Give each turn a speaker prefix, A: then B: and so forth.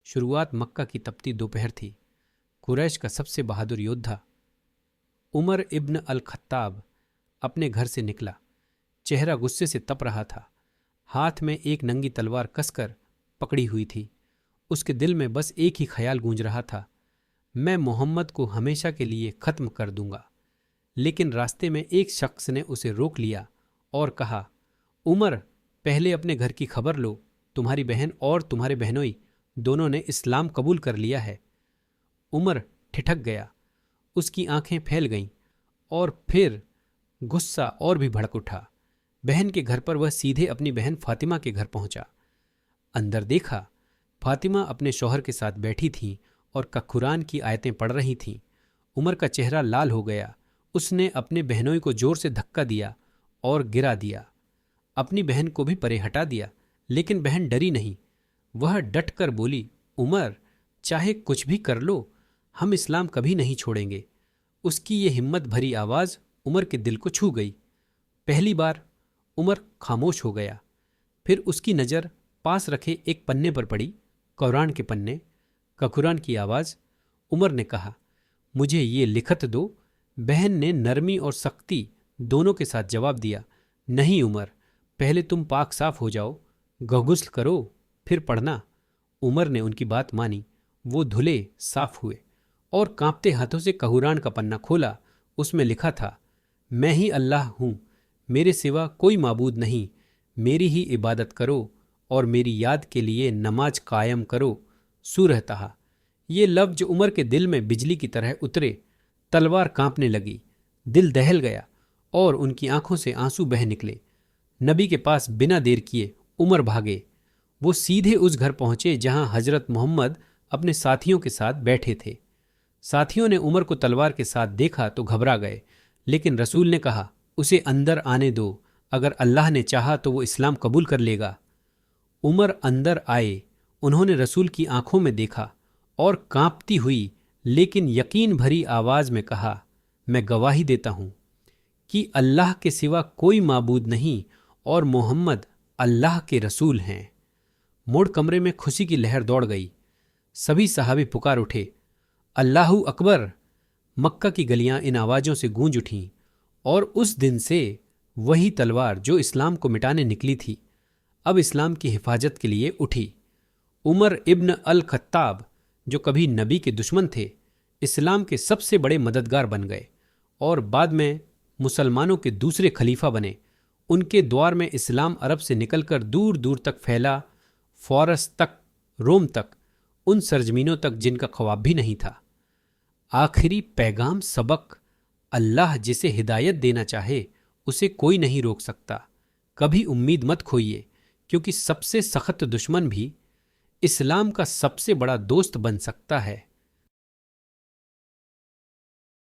A: शुरुआत मक्का की तपती दोपहर थी। कुरैश का सबसे बहादुर योद्धा उमर इब्न अल खत्ताब अपने घर से निकला। चेहरा गुस्से से तप रहा था। हाथ में एक नंगी तलवार कसकर पकड़ी हुई थी। उसके दिल में बस एक ही ख्याल गूंज रहा था, मैं मोहम्मद को हमेशा के लिए खत्म कर दूंगा। लेकिन रास्ते में एक शख्स ने उसे रोक लिया और कहा, उमर, पहले अपने घर की खबर लो। तुम्हारी बहन और तुम्हारे बहनोई दोनों ने इस्लाम कबूल कर लिया है। उमर ठिठक गया। उसकी आंखें फैल गईं और फिर गुस्सा और भी भड़क उठा। बहन के घर पर वह सीधे अपनी बहन फातिमा के घर पहुंचा। अंदर देखा, फातिमा अपने शौहर के साथ बैठी थीं और कुरान की आयतें पढ़ रही थीं। उमर का चेहरा लाल हो गया। उसने अपने बहनोई को जोर से धक्का दिया और गिरा दिया। अपनी बहन को भी परे हटा दिया, लेकिन बहन डरी नहीं। वह डटकर बोली, उमर, चाहे कुछ भी कर लो, हम इस्लाम कभी नहीं छोड़ेंगे। उसकी ये हिम्मत भरी आवाज़ उमर के दिल को छू गई। पहली बार उमर खामोश हो गया। फिर उसकी नज़र पास रखे एक पन्ने पर पड़ी, कुरान के पन्ने। कुरान की आवाज़। उमर ने कहा, मुझे ये लिखत दो। बहन ने नरमी और सख्ती दोनों के साथ जवाब दिया, नहीं उमर, पहले तुम पाक साफ हो जाओ, गुस्ल करो, फिर पढ़ना। उमर ने उनकी बात मानी। वो धुले साफ हुए और कांपते हाथों से कुरान का पन्ना खोला। उसमें लिखा था, मैं ही अल्लाह हूँ, मेरे सिवा कोई माबूद नहीं, मेरी ही इबादत करो और मेरी याद के लिए नमाज कायम करो। सूरह तहा। ये लफ्ज उमर के दिल में बिजली की तरह उतरे। तलवार कांपने लगी, दिल दहल गया और उनकी आंखों से आंसू बह निकले। नबी के पास बिना देर किए उमर भागे। वो सीधे उस घर पहुंचे जहां हजरत मोहम्मद अपने साथियों के साथ बैठे थे। साथियों ने उमर को तलवार के साथ देखा तो घबरा गए, लेकिन रसूल ने कहा, उसे अंदर आने दो, अगर अल्लाह ने चाहा तो वो इस्लाम कबूल कर लेगा। उमर अंदर आए। उन्होंने रसूल की आंखों में देखा और कांपती हुई लेकिन यकीन भरी आवाज में कहा, मैं गवाही देता हूं कि अल्लाह के सिवा कोई माबूद नहीं और मोहम्मद अल्लाह के रसूल हैं। मोड़ कमरे में खुशी की लहर दौड़ गई। सभी सहाबी पुकार उठे, अल्लाहू अकबर। मक्का की गलियां इन आवाजों से गूंज उठीं और उस दिन से वही तलवार जो इस्लाम को मिटाने निकली थी, अब इस्लाम की हिफाजत के लिए उठी। उमर इब्न अल खत्ताब, जो कभी नबी के दुश्मन थे, इस्लाम के सबसे बड़े मददगार बन गए और बाद में मुसलमानों के दूसरे खलीफा बने। उनके द्वार में इस्लाम अरब से निकलकर दूर दूर तक फैला, फारस तक, रोम तक, उन सरजमीनों तक जिनका ख्वाब भी नहीं था। आखिरी पैगाम सबक, अल्लाह जिसे हिदायत देना चाहे उसे कोई नहीं रोक सकता। कभी उम्मीद मत खोइए, क्योंकि सबसे सख्त दुश्मन भी इस्लाम का सबसे बड़ा दोस्त बन सकता है।